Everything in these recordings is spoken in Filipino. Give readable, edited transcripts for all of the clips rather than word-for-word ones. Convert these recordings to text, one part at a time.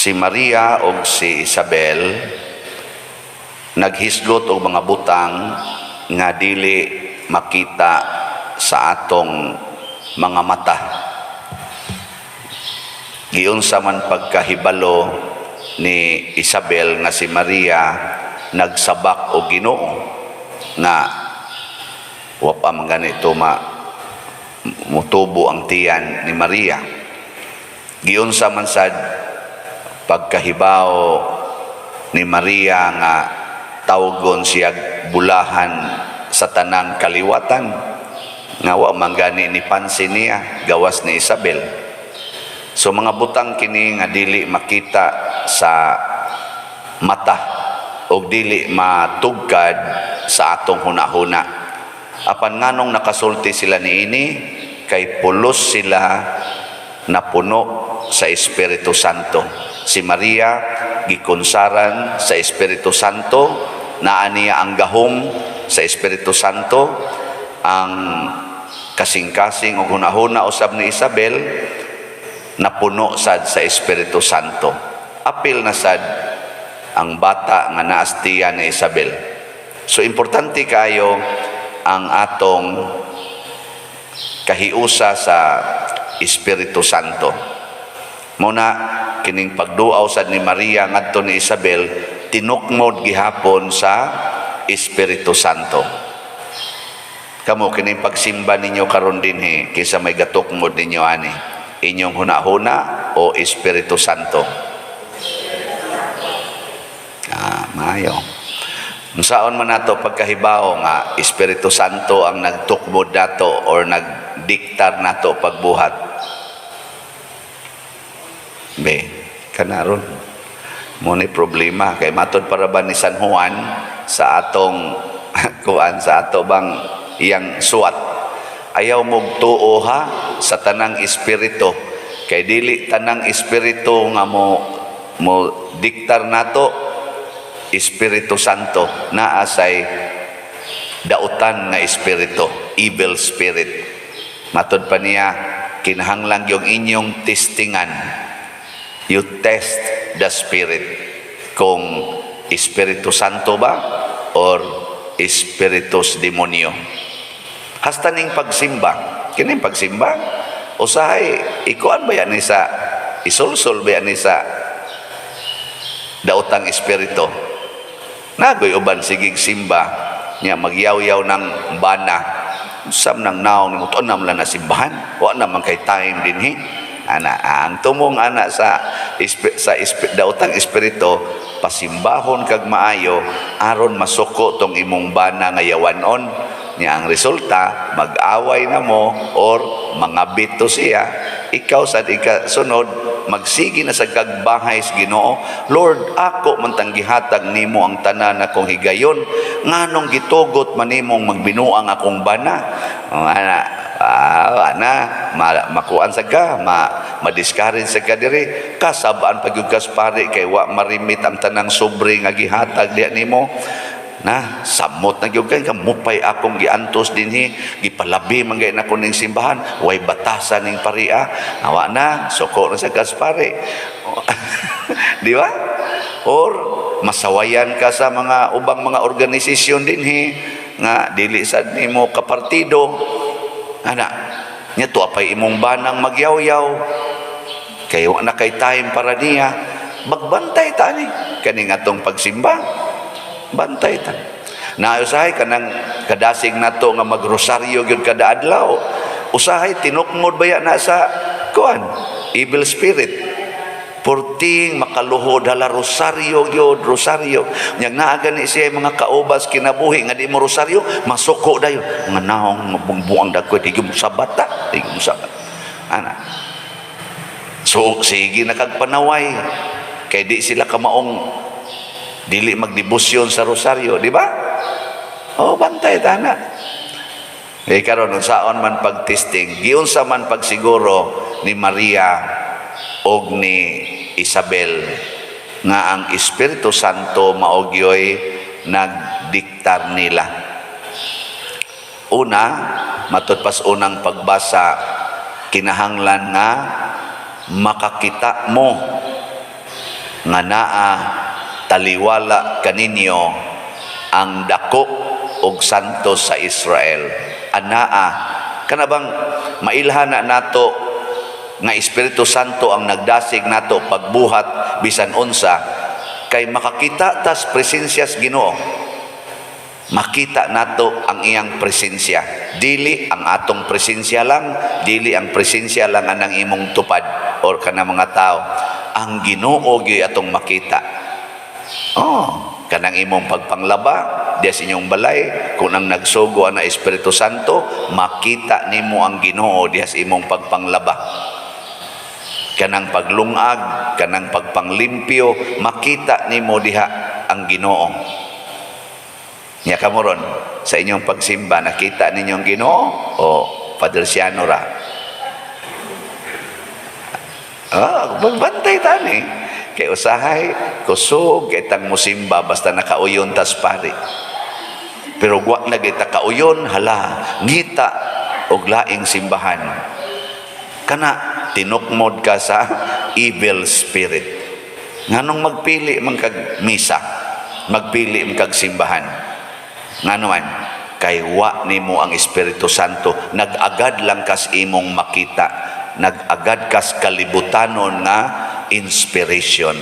si Maria o si Isabel naghisgot og mga butang nga dili makita sa atong mga mata. Giunsa man pagkahibalo ni Isabel nga si Maria nagsabak og Ginoo nga wa pa man ganito mutubo ang tiyan ni Maria. Giunsa man sad pagkahibaw ni Maria nga tawgon siya bulahan sa tanang kaliwatan nga wa man gani ni pansin niya gawas ni Isabel. So mga butang kini nga dili makita sa mata o dili matugkad sa atong hunahuna. Apan nganong nakasulti sila niini kay pulos sila napuno sa Espiritu Santo. Si Maria gikunsaran sa Espiritu Santo, naa niya ang gahom sa Espiritu Santo, ang kasing-kasing o hunahuna usab ni Isabel napuno sad sa Espiritu Santo. Apil na sad ang bata nga naastiya ni Isabel. So importante kayo ang atong kahiusa sa Espiritu Santo. Muna kining pagduaw sad ni Maria ngadto ni Isabel tinukmod gihapon sa Espiritu Santo. Kamo kining pagsimba ninyo karon dinhi kaysa may gatukmod ninyo ani inyong hunahuna o Espiritu Santo? Maayo. Unsaon man nato pagkahibaw nga Espiritu Santo ang nagtukmod nato or nagdiktar nato pagbuhat? Kanaron mo ni problema kay matod para ba ni San Juan sa atong kuan sa ato bang iyang suwat, ayaw mo tuo ha sa tanang espiritu kay dili tanang espiritu nga mo diktar nato. Espiritu Santo naa say dautan nga espiritu, evil spirit. Matod pa niya kinahanglan yung inyong testingan. You test the spirit kung Espiritu Santo ba or Espiritus Demonyo. Hasta ning pagsimba, kining pagsimba usahay ikuan ba yan sa isulsul ba yan sa daotang espiritu. Nagoy uban sigig simba niya magyaw-yaw ng bana sam nang naong ni muton nam na simbahan wa naman kay time dinhi ana ang tumong ana sa daotang espiritu pasimbahon kag maayo aron masuko tong imong bana nga yawanon niya. Ang resulta mag-away na mo or mangabit to siya. Ikaw sa sunod magsigi na sa kagbahay sa Ginoo, Lord, ako man tang gihatag nimo ang tanan akong higayon, nganong gitugot man nimong magbinuang akong bana. Makuan sa ka, madiscourage sa ka diri, kasabaan pagyugas pare kay wa marimit ang tanang sobre nga gihatag diha nimo. Na samot na gyud kay kamupay akong giantos dinhi, gipalabi man gay nako ning simbahan, way batasan ning paria. Awa na suko na sa gaspare. Di ba? Or masawayan ka sa mga ubang mga organisasyon dinhi nga dili sad nimo kapartido. Ana nya to apay imong banang magyaw-yaw kay wa na kay time para niya. Magbantay ta ni kani ngatong pagsimba. Bantay ta. Nausahay kanang kadasig nato nga magrosaryo gyud kada adlaw. Usahay tinukmod baya na sa kuan evil spirit. Purting makaluhod hala rosaryo gyud, rosaryo. Nya naa gani siya mga kaubas kinabuhi nga di mo rosaryo, masuko dayon. Nga naong mabungbuang dagko di gyud sabat ta, di gyud sabat. Ana. So sige nakagpanaway kay di sila kamaong dili magdebosyon sa rosaryo, di ba? Oh, bantay tana. Eh karon unsaon man pagtesting, giunsa man pagsiguro ni Maria og ni Isabel nga ang Espiritu Santo maogyoy nagdiktar nila. Una, matud pas unang pagbasa, kinahanglan nga makakita mo nga naa taliwala kaninyo ang dako ug santo sa Israel. Anaa kanabang mailhana nato nga Espiritu Santo ang nagdasig nato pagbuhat bisan unsa kay makakita tas presensyas Ginoo. Makita nato ang iyang presensya. Dili ang atong presensya lang, dili ang presensya lang anang imong tupad or kana mga tao. Ang Ginoo gyud atong makita. Kanang imong pagpanglaba diya sa inyong balay, kung ang nagsugo na Espiritu Santo, makita nimo ang Ginoo diya sa imong pagpanglaba. Kanang paglungag, kanang pagpanglimpyo, makita nimo diha ang Ginoo. Nya kamoron sa inyong pagsimba, nakita ninyong Ginoo o Father Siano ra? Magbantay tani. Kay usahay, kusog, itang musimba, basta nakauyon tas pari. Pero wag na kita kauyon, hala, ngita, og laing simbahan. Kana, tinukmod ka sa evil spirit. Nganong magpili man kag misa, magpili man kag simbahan. Nganuman, kay wa nimo ang Espiritu Santo, nag-agad lang kas imong makita, nag-agad kas kalibutanon nga inspiration,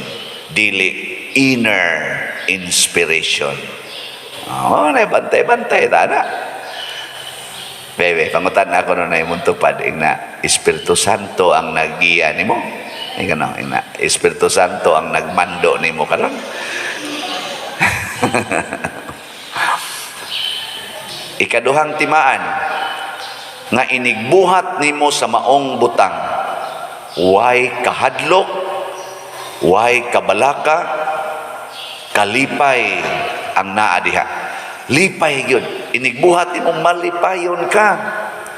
dili inner inspiration. Bantay-bantay tana. Bebe, pangutan ako no na imong tupad na Espiritu Santo ang naggiya nimo. Ina Espiritu Santo ang nagmando nimo karon. Ikaduhang timaan nga inigbuhat nimo sa maong butang, way kahadlok, way kabalaka, kalipay ang naa diha. Lipay gyud, inigbuhat nimo malipayon ka.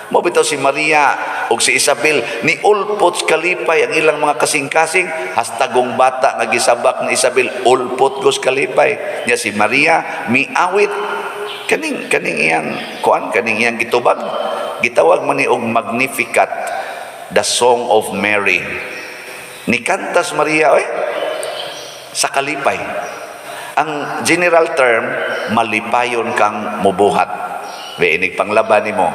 Mo bitaw si Maria ug si Isabel ni ulpot kalipay ang ilang mga kasing-kasing, hastagong bata nga gisabak ni Isabel ulpot gos kalipay. Nya si Maria miawit kaning iyang kaning iyang gitubag, gitawag man ni og Magnificat, the Song of Mary. Ni kantas Maria sa kalipay. Ang general term, malipayon kang mubuhat. We inig panglaban nimo,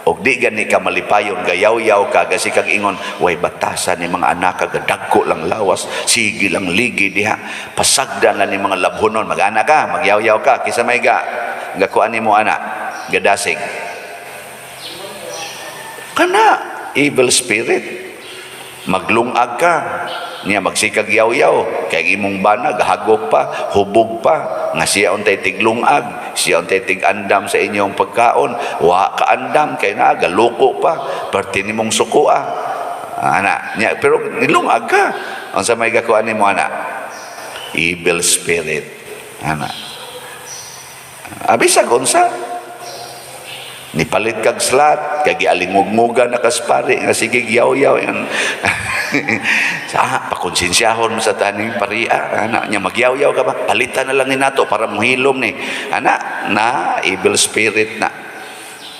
og di gani ka malipayon, gayaw-yaw ka, kasi kag ingon, way batasan ni mga anak ka, dagko lang lawas, sige lang ligi diha, pasagdan lang ni mga labhonon, mag-ana ka, magyaw-yaw ka, kisa may gakuan ni mo anak, gadasig. Kana, evil spirit. Maglungag ka, niya magsikag yaw-yaw, kay imong banag, hagok pa, hubog pa, nga siya untay tiglungag, siya untay tig-andam sa inyong pagkaon, wa ka andam, kay na, galuko pa, perti nimong sukua. Anak, niya, pero nilungag ka. Ang sa may gakuan ni mo, anak, evil spirit. Anak. Abisag unsa? Nipalit kag slat, kag gialingugmuga na kaspari, nga sige yaw-yaw yan. Sa pakonsensyahon mo sa taning paria, anak niya magyaw-yaw ka ba? Palitan na lang ni nato para mohilom ni. Anak, na evil spirit na.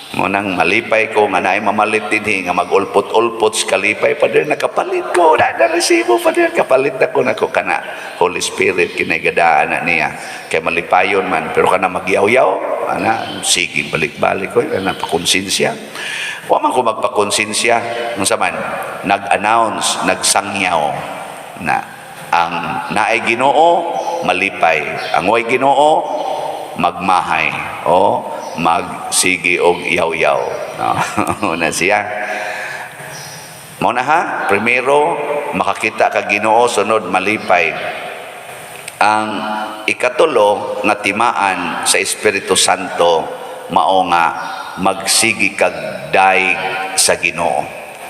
Munang malipay ko nga naay mamalit din nga magulpot-ulpot sa kalipay pa din nakapalit ko na resibo pa din kapalit ako nako kana Holy Spirit kinagadaan na niya kay malipayon man pero kana magyaw-yaw ana sige balik-balik ko ana pakonsensya wa man ko magpakonsensya unsa man nag-announce nagsangyaw na ang naay Ginoo malipay ang way Ginoo magmahay magsigi og yaw-yaw. Una siya. Muna ha, primero, makakita ka Ginoo, sunod malipay. Ang ikatulo nga timaan sa Espiritu Santo, mao nga magsigi kag daig sa Ginoo.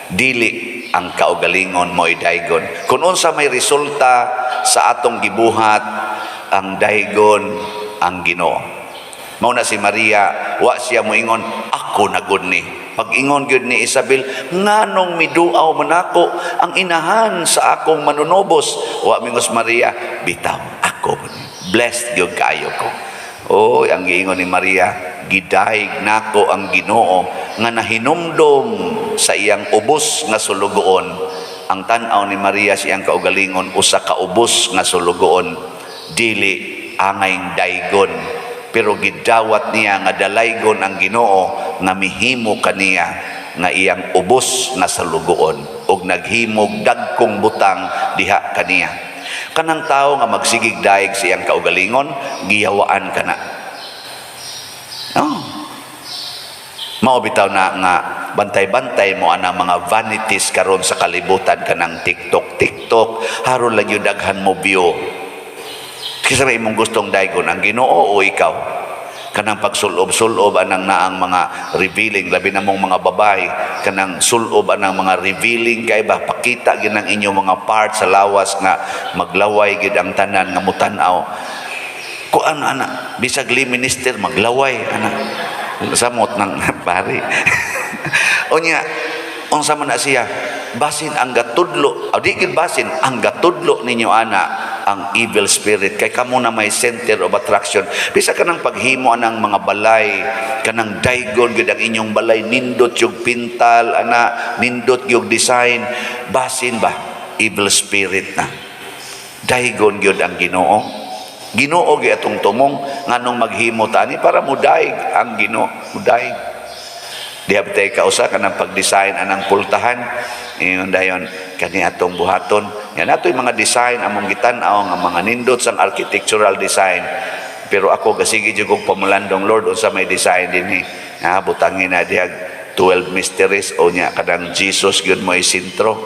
Dili ang kaugalingon mo'y daigon. Kung unsa may resulta sa atong gibuhat, ang daigon ang Ginoo. Mauna si Maria, wa siya moingon, ako na gud ni. Pag ingon gud ni Isabel, nganong miduaw man ako ang inahan sa akong manunobos. Wa mingos Maria, bitaw, ako. Blessed gyud kaayo ko. Ang giingon ni Maria, gidaig nako ang Ginoo nga nahinumdom sa iyang ubos nga sulugoon ang tan-aw ni Maria siyang kaugalingon usa ka ubos nga sulugoon, dili angay daygon, pero gidawat niya nga dalaygon ang Ginoo nga mihimo kaniya nga iyang ubos nga salugoon ug naghimog dagkong butang diha kaniya. Kanang tawo nga magsigig daig siyang kaugalingon, giyawaan kana. Mao bitaw na nga bantay-bantay mo ana mga vanities karon sa kalibutan kanang TikTok haron lang yung daghan mo view. Kisa may imong gustong daygon ang Ginoo o ikaw? Kanang pagsulob-sulob anang naang mga revealing, labi na mong mga babae, kanang sulob anang mga revealing kay ba pakita ginang inyong mga part sa lawas nga maglaway gid ang tanan nga mutan-aw. Kuan ana bisag li minister maglaway ana samot ng pare. Unya unsa man na siya basin ang gatudlo o di gid basin ang gatudlo ninyo ana ang evil spirit kay kamo na may center of attraction. Bisa kanang paghimo anang mga balay kanang daygon gid ang inyong balay, nindot yung pintal ana, nindot yung design, basin ba evil spirit na daygon gyud ang Ginoo. Ginoo gi atong tumong nganong maghimo tani para mudaig ang Ginoo, mudaig. Diha bitay kausa kanang pag-design anang pultahan ingon dayon kani atong buhaton. Yan atoy mga design among gitan-aw nga mga nindot sang architectural design. Pero ako gasigi jud kog pamulandong Lord unsa may design dinhi. Butangin na diha 12 mysteries o nya kadang Jesus gyud mo'y sentro.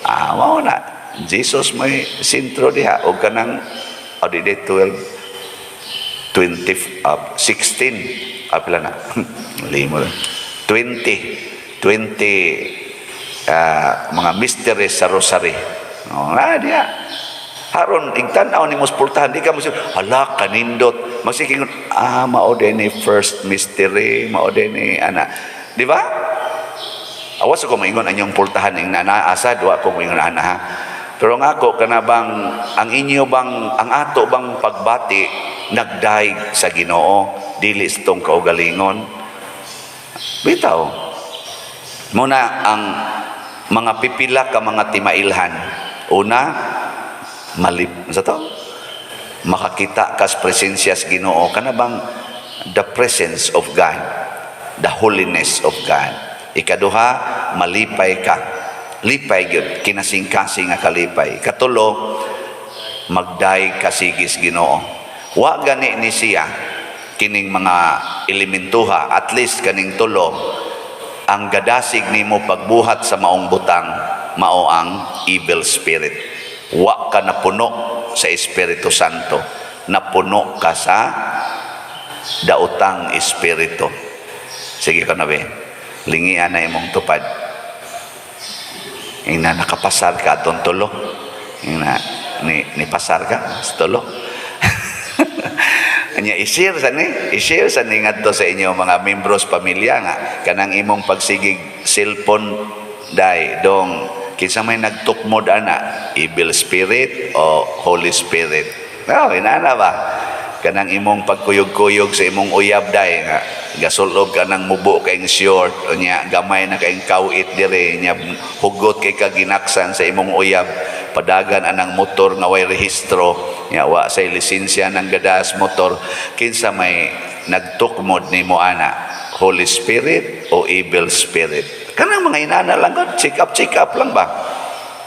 Mao na Jesus mo'y sentro diha o kanang di 12 20 16 pila na limo 20 mga mysteries sa rosary. Diya haron igtan-aw ni muspultahan di ka mo hala kanindot magsikingon mao ni first mystery, mao ni ana, di ba? Awas ko maingon anyong pultahan ing nanaasa duwa ko maingon ana ha. Pero nga ako kanabang ang inyo bang ang ato bang pagbati nagdaig sa Ginoo dili itong kaugalingon. Bitaw muna ang mga pipila ka mga timailhan. Una, sa to makakita kas presensya sa Ginoo kanabang the presence of God, the holiness of God. Ikaduha, malipay ka, lipay gyud kinasing-kasing nga kalipay. Katulo, magdaig kasigis Ginoo. Wa gani ni siya kining mga elementuha, at least kaning tulo ang gadasig nimo pagbuhat sa maong butang, mao ang evil spirit. Wa ka napuno sa Espiritu Santo, napuno ka sa daotang espiritu. Sige ka na be, lingian na imong tupad. Ina nakapasar ka atong tulo, ina ni pasar ka sa tulo. Anya i-share sa ni ngadto sa inyo mga membros pamilya nga kanang imong pagsigig cellphone dai dong kinsa may nagtukmod ana, evil spirit o Holy Spirit. Inana ba kanang imong pagkuyog-kuyog sa imong uyab dai nga gasulob ka nang mubo kay short unya gamay na kay kawit dire nya hugot kay kaginaksan sa imong uyab, padagan anang motor nga way rehistro nya wa say lisensya ng gadas motor. Kinsa may nagtukmod nimo ana, Holy Spirit o evil spirit? Kanang mga inana lang god, check up lang ba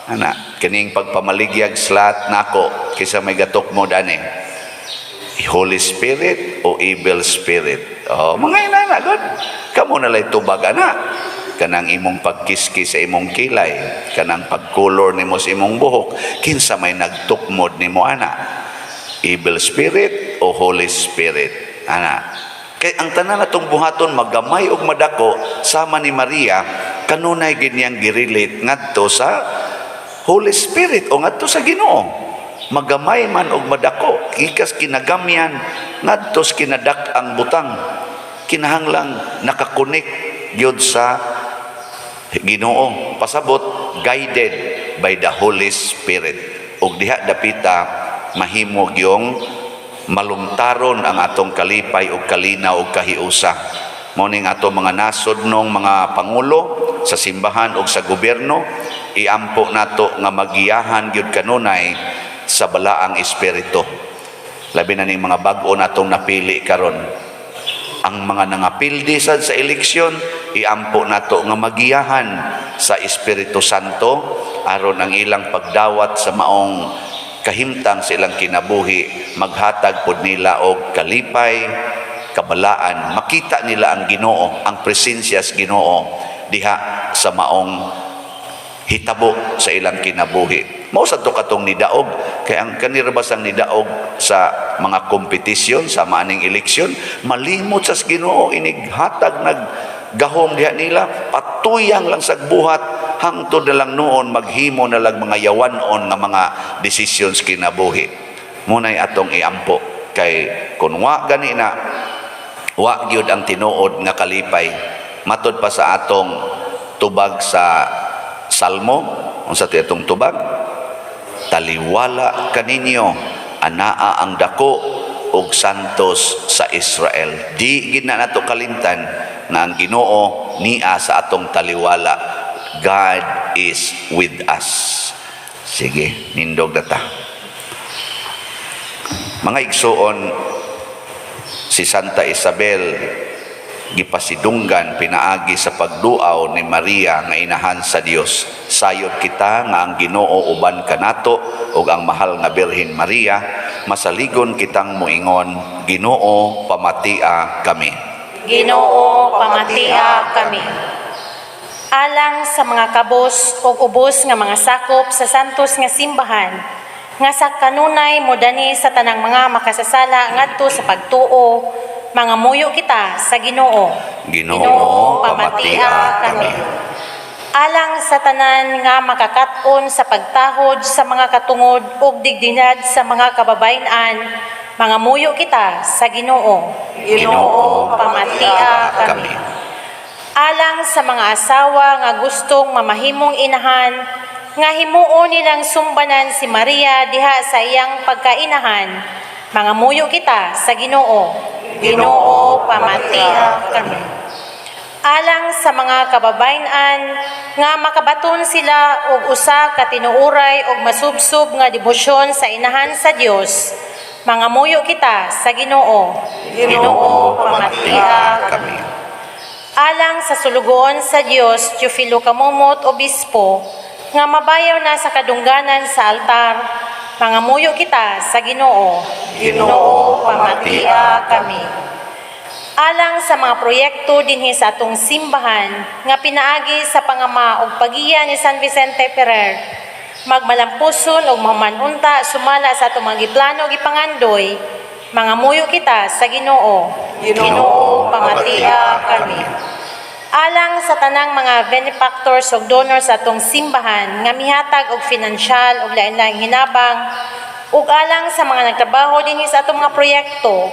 ana kining pagpamaligyag slat nako kinsa may gatukmod ani, Holy Spirit o evil spirit? Mga inana god, kamo na lay tubag ana kanang imong pagkiskis sa imong kilay, kanang pagkolor nimo sa imong buhok, kinsa may nagtukmod nimo ana, evil spirit o Holy Spirit ana? Kay ang tanan natong buhaton magamay og madako sama ni Maria kanunay gid niyang girelate ngadto sa Holy Spirit o ngadto sa Ginoo. Magamay man og madako ikas kinagamyan ngadto sa kinadak ang butang, kinahanglang nakakunik gyud sa Ginoo, pasabot guided by the Holy Spirit. Og diha dapita mahimog yung malumtaron ang atong kalipay o kalinaw o kahiusa. Mao ning ato mga nasod nung mga pangulo sa simbahan o sa gobyerno, iampo nato nga magiyahan gyud kanunay sa balaang espiritu. Labi na ning mga bag-o natong napili karon. Ang mga nangapildi sad sa eleksyon, iampo nato nga magiyahan sa Espiritu Santo aron ang ilang pagdawat sa maong kahimtang sa ilang kinabuhi, maghatag pod nila og kalipay, kabalaan, makita nila ang Ginoo, ang presensya sa Ginoo diha sa maong hitabo sa ilang kinabuhi. Mao sad to katong nidaog kay ang kanirabas ang nidaog sa mga kompetisyon sa maaning eleksyon, malimot sa Ginoo inighatag naggahom diha nila, patuyang lang sa buhat hangtod na lang noon maghimo na lang mga yawanon nga mga desisyon sa kinabuhi. Munay atong iampo kay kun wa gani na wa gyud ang tinuod nga kalipay. Matod pa sa atong tubag sa Salmo, unsa ti atong tubag? Taliwala kaninyo anaa ang dako ug santos sa Israel. Di gid na nato kalimtan nga ang Ginoo niya sa atong taliwala. God is with us. Sige, nindog data. Mga igsuon, si Santa Isabel gipasidunggan pinaagi sa pagduaw ni Maria nga inahan sa Dios. Sayod kita nga ang Ginoo uban kanato ug ang mahal nga Birhen Maria, masaligon kitang muingon, Ginoo pamatia kami. Ginoo pamatia kami. Alang sa mga kabos ug ubos nga mga sakop sa santos nga simbahan, nga sa kanunay modani sa tanang mga makasasala ngadto sa pagtuo, mga muyo kita sa Ginoo. Ginoo pamatia kami. Alang sa tanan nga makakaton sa pagtahod sa mga katungod ug digdinad sa mga kababayen-an, mga muyo kita sa Ginoo. Ginoo pamatia kami. Alang sa mga asawa nga gustong mamahimong inahan, nga himuon nilang sumbanan si Maria diha sa iyang pagkainahan, mga muyo kita sa Ginoo. Ginoo pamatia kami. Alang sa mga kababayen-an nga makabaton sila og usa ka tinuoray og masubsob nga debosyon sa inahan sa Dios, mga muyo kita sa Ginoo. Ginoo pamatia kami. Alang sa sulugoon sa Dios, Teofilo Kamumot, Obispo, nga mabayaw na sa kadungganan sa altar, mga muyo kita sa Ginoo. Ginoo pamatia kami. Alang sa mga proyekto dinhi sa atong simbahan nga pinaagi sa pangama ug pagiya ni San Vicente Ferrer, magmalampuson ug mamanunta sumala sa atong mga giplano ug gipangandoy, mga muyo kita sa Ginoo. Ginoo pamatia kami. Alang sa tanang mga benefactors ug donors sa atong simbahan nga mihatag og pinansyal ug lain-laing hinabang, ug alang sa mga nagtrabaho dinhi sa atong mga proyekto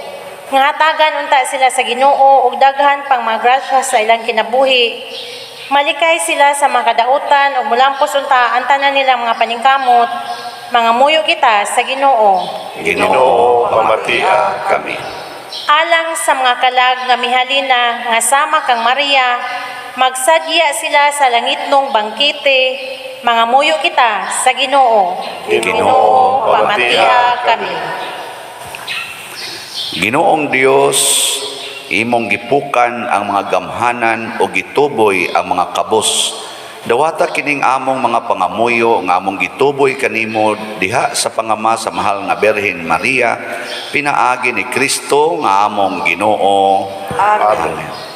nga hatagan unta sila sa Ginoo ug daghan pang mga grasya sa ilang kinabuhi, malikay sila sa mga kadautan ug mulampos unta ang tanan nilang mga paningkamot, mga muyo kita sa Ginoo. Ginoo pamatia kami. Alang sa mga kalag nga mihalina nga sama kang Maria, magsadya sila sa langitnong bangkete, mga muyo kita sa Ginoo. Ginoo pamatia kami. Ginoong Dios, imong gipukan ang mga gamhanan o gituboy ang mga kabos. Dawata kining among mga pangamuyo nga among gituboy kanimo diha sa pangama sa mahal nga Birhen Maria, pinaagi ni Kristo nga among Ginoo. Amen. Amen.